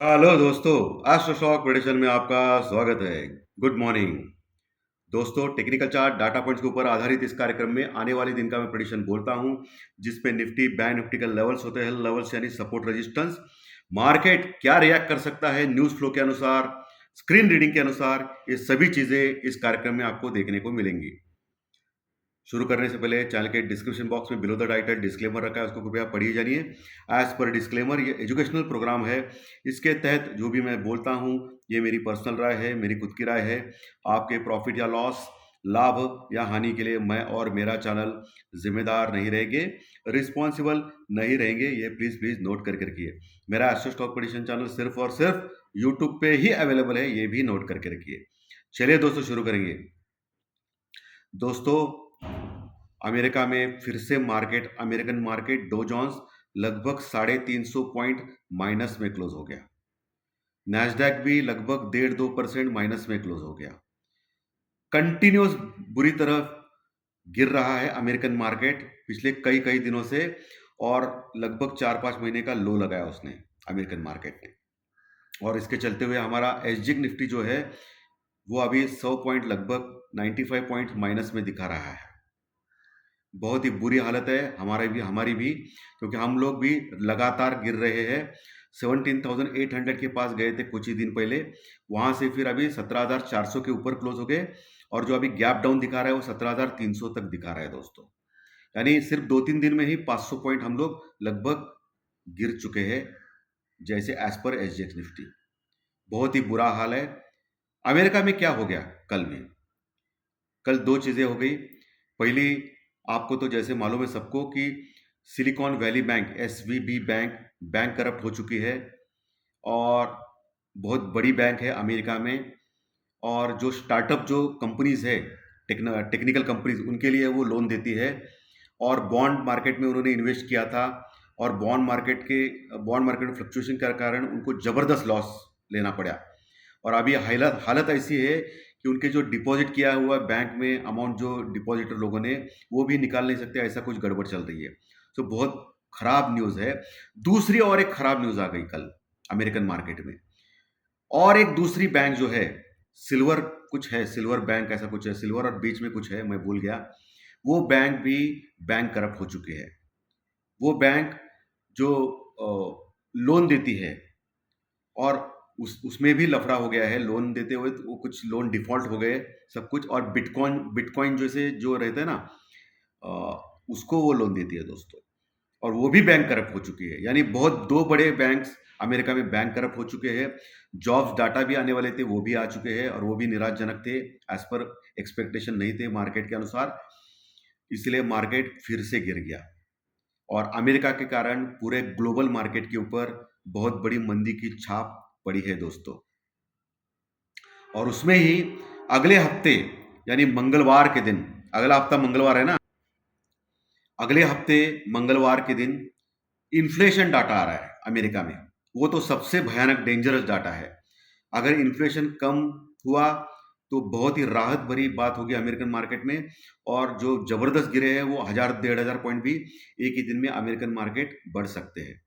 Hello दोस्तों। Astro stock prediction में आपका स्वागत है। गुड मॉर्निंग दोस्तों। टेक्निकल चार्ट डाटा पॉइंट्स के ऊपर आधारित इस कार्यक्रम में आने वाले दिन का मैं प्रेडिक्शन बोलता हूं, जिसपे निफ्टी बैंक निफ्टी के लेवल्स होते हैं, लेवल्स यानी सपोर्ट रेजिस्टेंस। मार्केट क्या रिएक्ट कर सकता है न्यूज फ्लो के अनुसार, स्क्रीन रीडिंग के अनुसार, ये सभी चीजें इस कार्यक्रम में आपको देखने को मिलेंगी। शुरू करने से पहले चैनल के डिस्क्रिप्शन बॉक्स में बिलो द टाइटल डिस्क्लेमर रखा है, उसको कृपया पढ़िए जानिए। एज पर डिस्क्लेमर, ये एजुकेशनल प्रोग्राम है। इसके तहत जो भी मैं बोलता हूँ ये मेरी पर्सनल राय है, मेरी खुद की राय है। आपके प्रॉफिट या लॉस, लाभ या हानि के लिए मैं और मेरा चैनल जिम्मेदार नहीं रहेंगे, रिस्पॉन्सिबल नहीं रहेंगे। ये प्लीज प्लीज नोट करके रखिए। मेरा एस्ट्रो स्टॉक प्रेडिक्शन चैनल सिर्फ और सिर्फ यूट्यूब पे ही अवेलेबल है, ये भी नोट करके रखिए। चलिए दोस्तों शुरू करेंगे। दोस्तों, अमेरिका में फिर से अमेरिकन मार्केट डो जोन्स लगभग 350 पॉइंट माइनस में क्लोज हो गया। नैस्डैक भी लगभग 1.5-2% माइनस में क्लोज हो गया। कंटिन्यूस बुरी तरह गिर रहा है अमेरिकन मार्केट पिछले कई कई दिनों से, और लगभग 4-5 महीने का लो लगाया उसने, अमेरिकन मार्केट ने। और इसके चलते हुए हमारा एसजी निफ्टी जो है वो अभी 100 पॉइंट, लगभग 95 पॉइंट माइनस में दिखा रहा है। बहुत ही बुरी हालत है हमारी भी, क्योंकि हम लोग भी लगातार गिर रहे हैं। 17,800 के पास गए थे कुछ ही दिन पहले, वहां से फिर अभी 17,400 के ऊपर क्लोज हो गए, और जो अभी गैप डाउन दिखा रहा है वो 17,300 तक दिखा रहा है दोस्तों। यानी सिर्फ 2-3 दिन में ही 500 पॉइंट हम लोग लगभग गिर चुके हैं, जैसे एज पर एसजीएक्स निफ्टी। बहुत ही बुरा हाल है। अमेरिका में क्या हो गया कल दो चीजें हो गई। पहली, आपको तो जैसे मालूम है सबको कि silicon valley bank, SVB bank, bank corrupt हो चुकी है, और बहुत बड़ी बैंक है अमेरिका में। और जो स्टार्टअप जो कंपनीज है, टेक्निकल कंपनीज, उनके लिए वो लोन देती है। और बॉन्ड मार्केट में उन्होंने इन्वेस्ट किया था, और बॉन्ड मार्केट फ्लक्चुएशन के कारण उनको जबरदस्त लॉस लेना पड़ा। और अभी हालत हालत ऐसी है कि उनके जो डिपॉजिट किया हुआ बैंक में अमाउंट, जो डिपॉजिटर लोगों ने, वो भी निकाल नहीं सकते, ऐसा कुछ गड़बड़ चल रही है। तो बहुत खराब न्यूज़ है। दूसरी और एक खराब न्यूज़ आ गई कल अमेरिकन मार्केट में। और एक दूसरी बैंक जो है, सिल्वर कुछ है, सिल्वर बैंक ऐसा कुछ है, सिल्वर और बीच में कुछ है, मैं भूल गया। वो बैंक भी बैंक करप्ट हो चुके हैं। वो बैंक जो लोन देती है, और उसमें भी लफड़ा हो गया है लोन देते हुए, तो वो कुछ लोन डिफॉल्ट हो गए सब कुछ। और बिटकॉइन बिटकॉइन जैसे जो रहता है ना, अ, उसको वो लोन देती है दोस्तों। और वो भी बैंक करप्ट हो चुकी है। यानी बहुत दो बड़े बैंक्स अमेरिका में बैंक करप्ट हो चुके हैं। जॉब्स डाटा भी आने वाले थे, वो भी आ चुके हैं, और वो भी निराशजनक थे, एज पर एक्सपेक्टेशन नहीं थे मार्केट के अनुसार। इसलिए मार्केट फिर से गिर गया, और अमेरिका के कारण पूरे ग्लोबल मार्केट के ऊपर बहुत बड़ी मंदी की छाप पड़ी है दोस्तों। और उसमें ही अगले हफ्ते, यानी मंगलवार के दिन, अगला हफ्ता मंगलवार है ना, अगले हफ्ते मंगलवार के दिन इन्फ्लेशन डाटा आ रहा है अमेरिका में। वो तो सबसे भयानक डेंजरस डाटा है। अगर इन्फ्लेशन कम हुआ तो बहुत ही राहत भरी बात होगी अमेरिकन मार्केट में। और जो जबरदस्त गिरे हैं वो 1,000-1,500 पॉइंट भी एक ही दिन में अमेरिकन मार्केट बढ़ सकते हैं।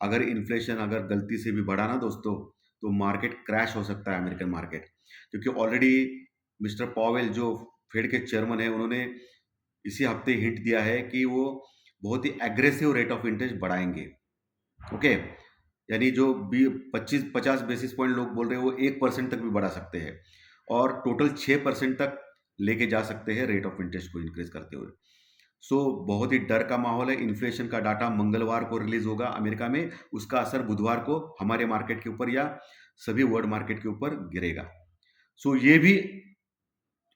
अगर इन्फ्लेशन अगर गलती से भी बढ़ा ना दोस्तों, तो मार्केट क्रैश हो सकता है अमेरिकन मार्केट। क्योंकि ऑलरेडी मिस्टर पॉवेल जो फेड के चेयरमैन है, उन्होंने इसी हफ्ते हिंट दिया है कि वो बहुत ही एग्रेसिव रेट ऑफ इंटरेस्ट बढ़ाएंगे। ओके, यानी जो 25-50 बेसिस पॉइंट लोग बोल रहे हैं, वो 1% तक भी बढ़ा सकते हैं, और टोटल 6% तक लेके जा सकते हैं रेट ऑफ इंटरेस्ट को इंक्रीज करते हुए। सो बहुत ही डर का माहौल है। इन्फ्लेशन का डाटा मंगलवार को रिलीज होगा अमेरिका में, उसका असर बुधवार को हमारे मार्केट के ऊपर या सभी वर्ल्ड मार्केट के ऊपर गिरेगा। सो ये भी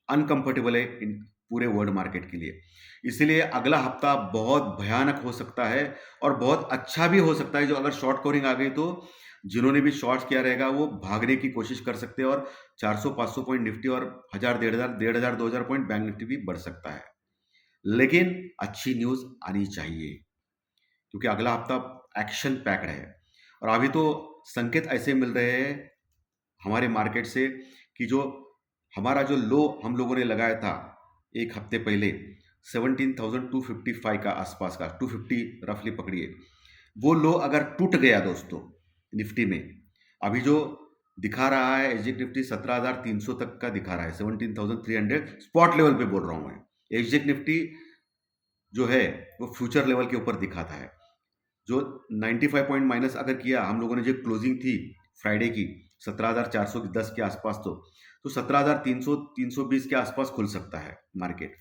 अनकंफर्टेबल है इन पूरे वर्ल्ड मार्केट के लिए। इसलिए अगला हफ्ता बहुत भयानक हो सकता है, और बहुत अच्छा भी हो सकता है। जो अगर शॉर्ट कवरिंग आ गई तो जिन्होंने भी शॉर्ट्स किया रहेगा वो भागने की कोशिश कर सकते हैं, और 400-500 पॉइंट निफ्टी, और 1,000-1,500 2,000 पॉइंट बैंक निफ्टी भी बढ़ सकता है। लेकिन अच्छी न्यूज आनी चाहिए, क्योंकि अगला हफ्ता एक्शन पैक्ड है। और अभी तो संकेत ऐसे मिल रहे हैं हमारे मार्केट से कि जो हमारा जो लो हम लोगों ने लगाया था एक हफ्ते पहले, 17,255 का आसपास का, 250 रफली पकड़िए, वो लो अगर टूट गया दोस्तों निफ्टी में, अभी जो दिखा रहा है एसजीएक्स निफ्टी 17,300 तक का दिखा रहा है, 17,300 स्पॉट लेवल पे बोल रहा हूँ मैं। एसजीएक्स निफ्टी जो है वो फ्यूचर लेवल के ऊपर दिखाता है। जो 95 पॉइंट माइनस अगर किया हम लोगों ने, जो क्लोजिंग थी फ्राइडे की 17,410 के आसपास, तो 17,300 320 के आसपास खुल सकता है मार्केट।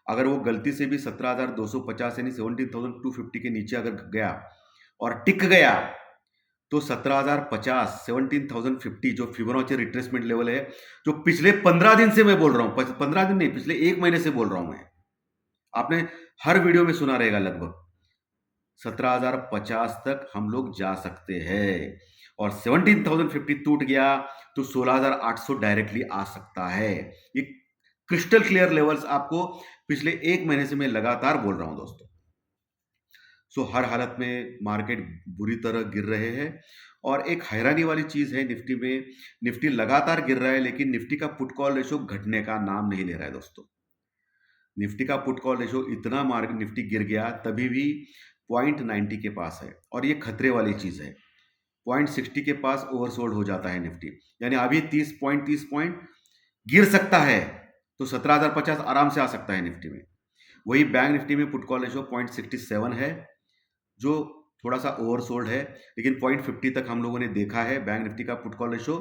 अगर वो गलती से भी 17,250 यानी 17,250 के नीचे अगर गया और टिक गया तो 17,050 17,050 जो फिबोनाची रिट्रेसमेंट लेवल है, जो पिछले 15 दिन से मैं बोल रहा हूं, 15 दिन नहीं, पिछले एक महीने से बोल रहा हूं मैं, आपने हर वीडियो में सुना रहेगा, लगभग 17,050 तक हम लोग जा सकते हैं। और 17,050 टूट गया तो 16,800 डायरेक्टली आ सकता है। ये क्रिस्टल क्लियर लेवल्स आपको पिछले एक महीने से मैं लगातार बोल रहा हूं दोस्तों। सो हर हालत में मार्केट बुरी तरह गिर रहे हैं। और एक हैरानी वाली चीज है निफ्टी में, निफ्टी लगातार गिर रहा है लेकिन निफ्टी का पुट कॉल रेशो घटने का नाम नहीं ले रहा है दोस्तों। निफ्टी का पुट कॉल रेशो इतना मार्केट निफ्टी गिर गया तभी भी 0.90 के पास है, और ये खतरे वाली चीज है। 0.60 के पास ओवरसोल्ड हो जाता है निफ्टी, यानी अभी 30 पॉइंट गिर सकता है तो 17,050 आराम से आ सकता है निफ्टी में। वही बैंक निफ्टी में पुट कॉल रेशो 0.67 है, जो थोड़ा सा ओवरसोल्ड है, लेकिन 0.50 तक हम लोगों ने देखा है बैंक निफ्टी का पुट कॉल रेशो।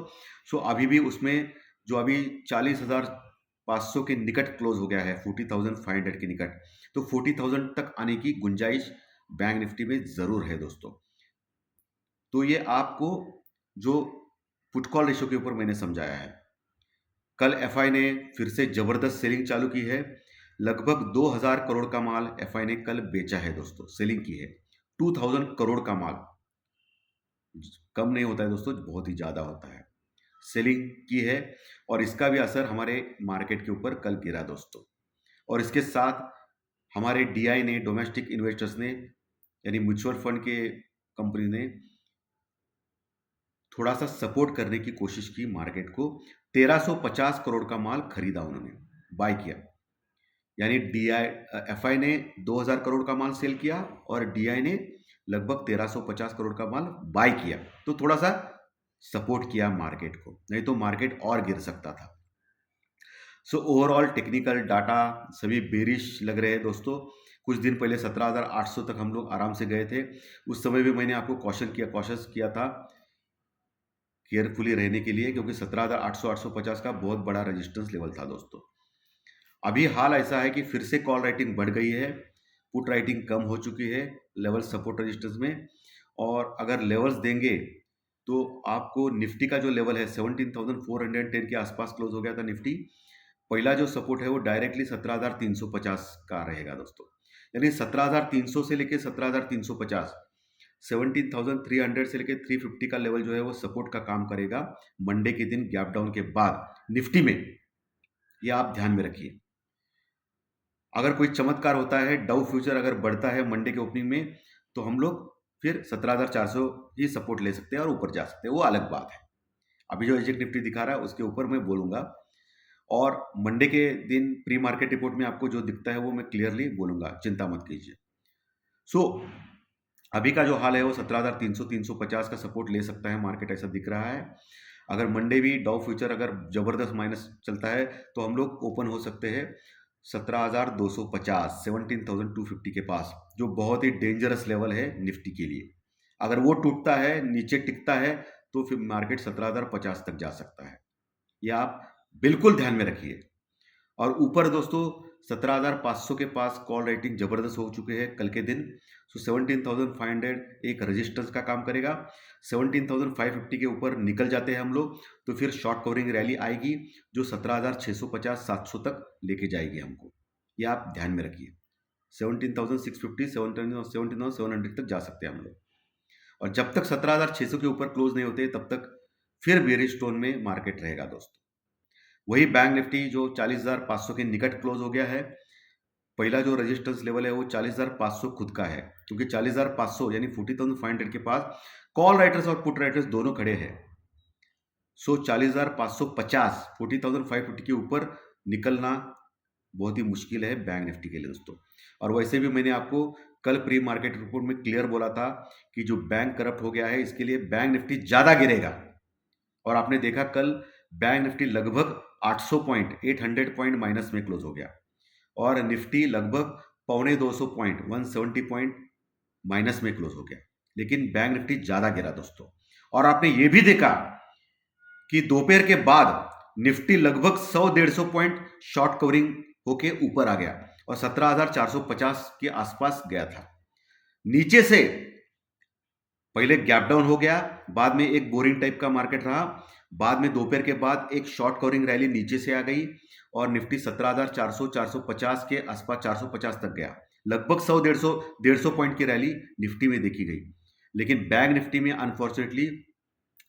सो अभी भी उसमें जो अभी 40,500 के निकट क्लोज हो गया है, 40,500 के निकट, तो 40,000 तक आने की गुंजाइश बैंक निफ्टी में जरूर है दोस्तों। तो ये आपको जो पुट कॉल रेशो के ऊपर मैंने समझाया है। कल एफआई ने फिर से जबरदस्त सेलिंग चालू की है। लगभग 2000 करोड़ का माल एफआई ने कल बेचा है दोस्तों, सेलिंग की है। 2000 करोड़ का माल कम नहीं होता है दोस्तों, बहुत ही ज्यादा होता है। सेलिंग की है और इसका भी असर हमारे मार्केट के ऊपर कल गिरा दोस्तों। और इसके साथ हमारे डीआई ने, डोमेस्टिक इन्वेस्टर्स ने, यानी म्यूचुअल फंड के कंपनी ने थोड़ा सा सपोर्ट करने की कोशिश की मार्केट को। 1350 करोड़ का माल खरीदा उन्होंने, बाय किया। यानी डीआई, एफआई ने 2000 करोड़ का माल सेल किया और डीआई ने लगभग 1350 करोड़ का माल बाय किया, तो थोड़ा सा सपोर्ट किया मार्केट को, नहीं तो मार्केट और गिर सकता था। सो ओवरऑल टेक्निकल डाटा सभी बेरिश लग रहे हैं दोस्तों। कुछ दिन पहले 17,800 तक हम लोग आराम से गए थे। उस समय भी मैंने आपको कॉशस किया था केयरफुली रहने के लिए, क्योंकि 17,800 850 का बहुत बड़ा रेजिस्टेंस लेवल था दोस्तों। अभी हाल ऐसा है कि फिर से कॉल राइटिंग बढ़ गई है, पुट राइटिंग कम हो चुकी है लेवल सपोर्ट रेजिस्टेंस में। और अगर लेवल्स देंगे तो आपको निफ्टी का जो लेवल है 17,410 के आसपास क्लोज हो गया था निफ्टी। पहला जो सपोर्ट है वो डायरेक्टली 17,350 का रहेगा दोस्तों। यानी 17,300 से लेके 17,350, 17,300 से लेके 350 का लेवल जो है वो सपोर्ट का काम करेगा मंडे के दिन गैप डाउन के बाद निफ्टी में। ये आप ध्यान में रखिए। अगर कोई चमत्कार होता है, डाउ फ्यूचर अगर बढ़ता है मंडे के ओपनिंग में, तो हम लोग फिर 17,400 ही सपोर्ट ले सकते हैं और ऊपर जा सकते हैं, वो अलग बात है। अभी जो एजेक्ट निफ्टी दिखा रहा है उसके ऊपर मैं बोलूंगा, और मंडे के दिन प्री मार्केट रिपोर्ट में आपको जो दिखता है वो मैं क्लियरली बोलूंगा, चिंता मत कीजिए। सो अभी का जो हाल है वो 17,300 350 का सपोर्ट ले सकता है मार्केट, ऐसा दिख रहा है। अगर मंडे भी डाउ फ्यूचर अगर जबरदस्त माइनस चलता है तो हम लोग ओपन हो सकते हैं 17,250 17,250 के पास, जो बहुत ही डेंजरस लेवल है निफ्टी के लिए। अगर वो टूटता है, नीचे टिकता है, तो फिर मार्केट 17,050 तक जा सकता है। ये आप बिल्कुल ध्यान में रखिए। और ऊपर दोस्तों 17,500 के पास कॉल रेटिंग जबरदस्त हो चुके हैं कल के दिन। सो 17,500 एक रेजिस्टेंस का काम करेगा। 17,550 के ऊपर निकल जाते हैं हम लोग तो फिर शॉर्ट कवरिंग रैली आएगी जो 17,650 700 तक लेके जाएगी हमको। ये आप ध्यान में रखिए। 17,650 17,700 तक जा सकते हैं हम लोग। और जब तक 17,600 के ऊपर क्लोज नहीं होते तब तक फिर बेरिश टोन में मार्केट रहेगा दोस्तों। वही बैंक निफ्टी जो 40,500 के निकट क्लोज हो गया है। पहला जो रेजिस्टेंस लेवल है वो 40,500 खुद का है, क्योंकि 40,500 यानी 40,500 के पास कॉल राइटर्स और पुट राइटर्स दोनों खड़े हैं। सो 40,550 40,550 के ऊपर निकलना बहुत ही मुश्किल है बैंक निफ्टी के लिए दोस्तों। और वैसे भी मैंने आपको कल प्री मार्केट रिपोर्ट में क्लियर बोला था कि जो बैंक करप्ट हो गया है इसके लिए बैंक निफ्टी ज्यादा गिरेगा, और आपने देखा कल बैंक निफ्टी लगभग 800 पॉइंट 800 पॉइंट माइनस में क्लोज हो गया, और निफ्टी लगभग पौने 200 पॉइंट 170 पॉइंट माइनस में क्लोज हो गया, लेकिन बैंक निफ्टी ज्यादा गिरा दोस्तों। और आपने ये भी देखा कि दोपहर के बाद निफ्टी लगभग 100-150 पॉइंट शॉर्ट कवरिंग होके ऊपर आ गया और 17,450 के आसपास गया था। नीचे से पहले गैप डाउन हो गया, बाद में एक बोरिंग टाइप का मार्केट रहा, बाद में दोपहर के बाद एक शॉर्ट कवरिंग रैली नीचे से आ गई और निफ्टी 17,400 450 के आसपास 450 तक गया। लगभग 100-150 पॉइंट की रैली निफ्टी में देखी गई, लेकिन बैंक निफ्टी में अनफॉर्चुनेटली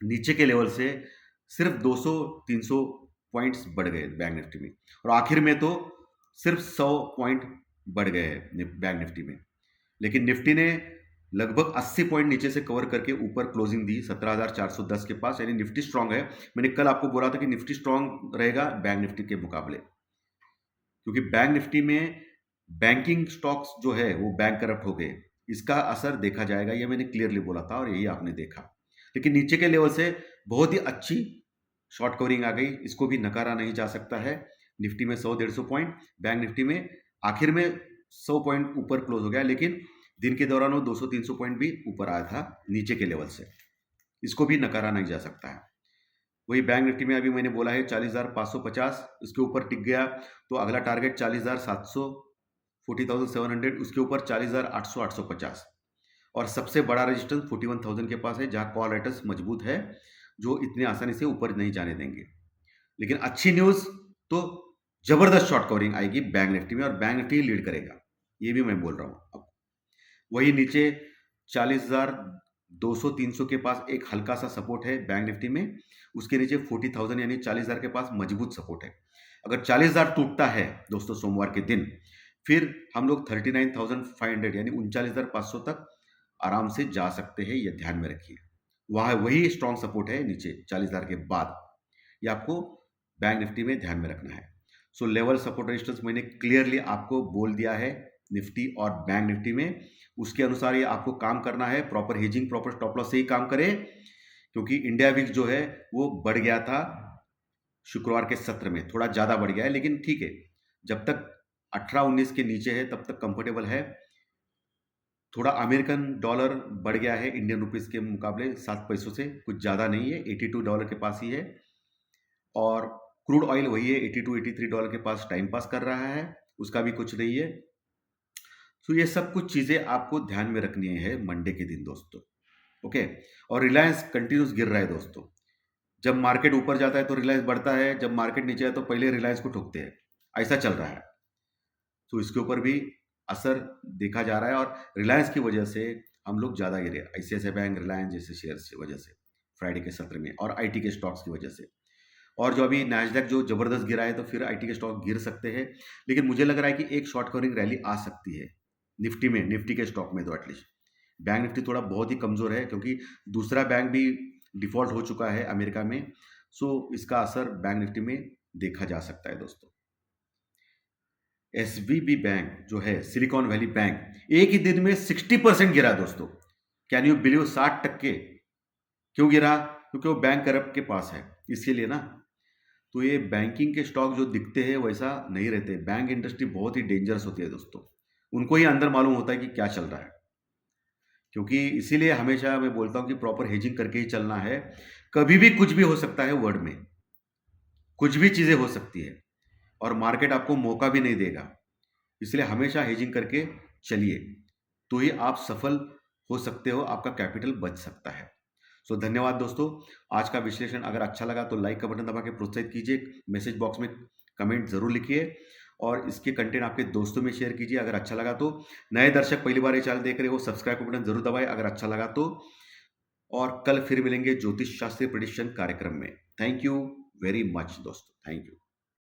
नीचे के लेवल से सिर्फ 200-300 पॉइंट्स बढ़ गए बैंक निफ्टी में, और आखिर में तो सिर्फ 100 पॉइंट बढ़ गए बैंक निफ्टी में। लेकिन निफ्टी ने लगभग 80 पॉइंट नीचे से कवर करके ऊपर क्लोजिंग दी 17,410 के पास, यानी निफ्टी स्ट्रांग है। मैंने कल आपको बोला था कि निफ्टी स्ट्रांग रहेगा बैंक निफ्टी के मुकाबले, क्योंकि बैंक निफ्टी में बैंकिंग स्टॉक्स जो है वो बैंक करप्ट हो गए, इसका असर देखा जाएगा, ये मैंने क्लियरली बोला था और यही आपने देखा। लेकिन नीचे के लेवल से बहुत ही अच्छी शॉर्ट कवरिंग आ गई, इसको भी नकारा नहीं जा सकता है। निफ्टी में 100-150 पॉइंट, बैंक निफ्टी में आखिर में 100 पॉइंट ऊपर क्लोज हो गया, लेकिन दिन के दौरान वो 200-300 पॉइंट भी ऊपर आया था नीचे के लेवल से, इसको भी नकारा नहीं जा सकता है। वही बैंक निफ्टी में अभी मैंने बोला है 40,550, इसके ऊपर टिक गया तो अगला टारगेट 40,700 40,700, उसके ऊपर 40,800 850, और सबसे बड़ा रेजिस्टेंस 41,000 के पास है, जहां कॉल राइटर्स मजबूत है जो इतने आसानी से ऊपर नहीं जाने देंगे। लेकिन अच्छी न्यूज तो जबरदस्त शॉर्ट कवरिंग आएगी बैंक निफ्टी में, और बैंक निफ्टी लीड करेगा, ये भी मैं बोल रहा हूं। अब वही नीचे 40,200-300 के पास एक हल्का सा सपोर्ट है बैंक निफ्टी में, उसके नीचे 40,000 यानी 40,000 के पास मजबूत सपोर्ट है। अगर 40,000 टूटता है दोस्तों सोमवार के दिन, फिर हम लोग 39,500 यानी 39,500 तक आराम से जा सकते हैं, ये ध्यान में रखिए। वह वही स्ट्रॉन्ग सपोर्ट है नीचे 40,000 के बाद, ये आपको बैंक निफ्टी में ध्यान में रखना है। सो लेवल सपोर्ट रेजिस्टेंस मैंने क्लियरली आपको बोल दिया है निफ्टी और बैंक निफ्टी में, उसके अनुसार ये आपको काम करना है। Proper hedging, proper stop loss से ही काम करें, क्योंकि इंडिया विक्स जो है वो बढ़ गया था शुक्रवार के सत्र में, थोड़ा ज़्यादा बढ़ गया है, लेकिन ठीक है, जब तक 18-19 के नीचे है तब तक कंफर्टेबल है। थोड़ा अमेरिकन डॉलर बढ़ गया है इंडियन रुपीस के मुकाबले 7 पैसों से, कुछ ज़्यादा नहीं है, $82 के पास ही है, और क्रूड ऑयल वही है $82-83 के पास टाइम पास कर रहा है, उसका भी कुछ नहीं है। तो ये सब कुछ चीज़ें आपको ध्यान में रखनी है मंडे के दिन दोस्तों, ओके। और रिलायंस कंटिन्यूस गिर रहा है दोस्तों, जब मार्केट ऊपर जाता है तो रिलायंस बढ़ता है, जब मार्केट नीचे है तो पहले रिलायंस को ठोकते हैं, ऐसा चल रहा है। तो इसके ऊपर भी असर देखा जा रहा है, और रिलायंस की वजह से हम लोग ज़्यादा गिरे, ICICI बैंक, रिलायंस जैसे शेयर्स की वजह से फ्राइडे के सत्र में, और IT के स्टॉक्स की वजह से। और जो अभी नैस्डैक जो जबरदस्त गिरा है, तो फिर IT के स्टॉक गिर सकते हैं, लेकिन मुझे लग रहा है कि एक शॉर्ट कवरिंग रैली आ सकती है निफ्टी में, निफ्टी के स्टॉक में तो एटलीस्ट। बैंक निफ्टी थोड़ा बहुत ही कमज़ोर है, क्योंकि दूसरा बैंक भी डिफॉल्ट हो चुका है अमेरिका में, सो इसका असर बैंक निफ्टी में देखा जा सकता है दोस्तों। SVB बैंक जो है, सिलिकॉन वैली बैंक, एक ही दिन में 60% गिरा दोस्तों। Can you believe? 60%। क्यों गिरा? क्योंकि वो बैंक करप्ट के पास है, इसीलिए ना। तो ये बैंकिंग के स्टॉक जो दिखते हैं वैसा नहीं रहते, बैंक इंडस्ट्री बहुत ही डेंजरस होती है दोस्तों, उनको ही अंदर मालूम होता है कि क्या चल रहा है। क्योंकि इसीलिए हमेशा मैं बोलता हूं कि प्रॉपर हेजिंग करके ही चलना है। कभी भी कुछ भी हो सकता है, वर्ल्ड में कुछ भी चीजें हो सकती है, और मार्केट आपको मौका भी नहीं देगा, इसलिए हमेशा हेजिंग करके चलिए, तो ही आप सफल हो सकते हो, आपका कैपिटल बच सकता है। सो धन्यवाद दोस्तों। आज का विश्लेषण अगर अच्छा लगा तो लाइक का बटन दबा के प्रोत्साहित कीजिए, मैसेज बॉक्स में कमेंट जरूर लिखिए, और इसके कंटेंट आपके दोस्तों में शेयर कीजिए अगर अच्छा लगा तो। नए दर्शक पहली बार ये चैनल देख रहे हो, सब्सक्राइब का बटन जरूर दबाएं अगर अच्छा लगा तो। और कल फिर मिलेंगे ज्योतिष शास्त्री प्रेडिक्शन कार्यक्रम में। थैंक यू वेरी मच दोस्तों, थैंक यू।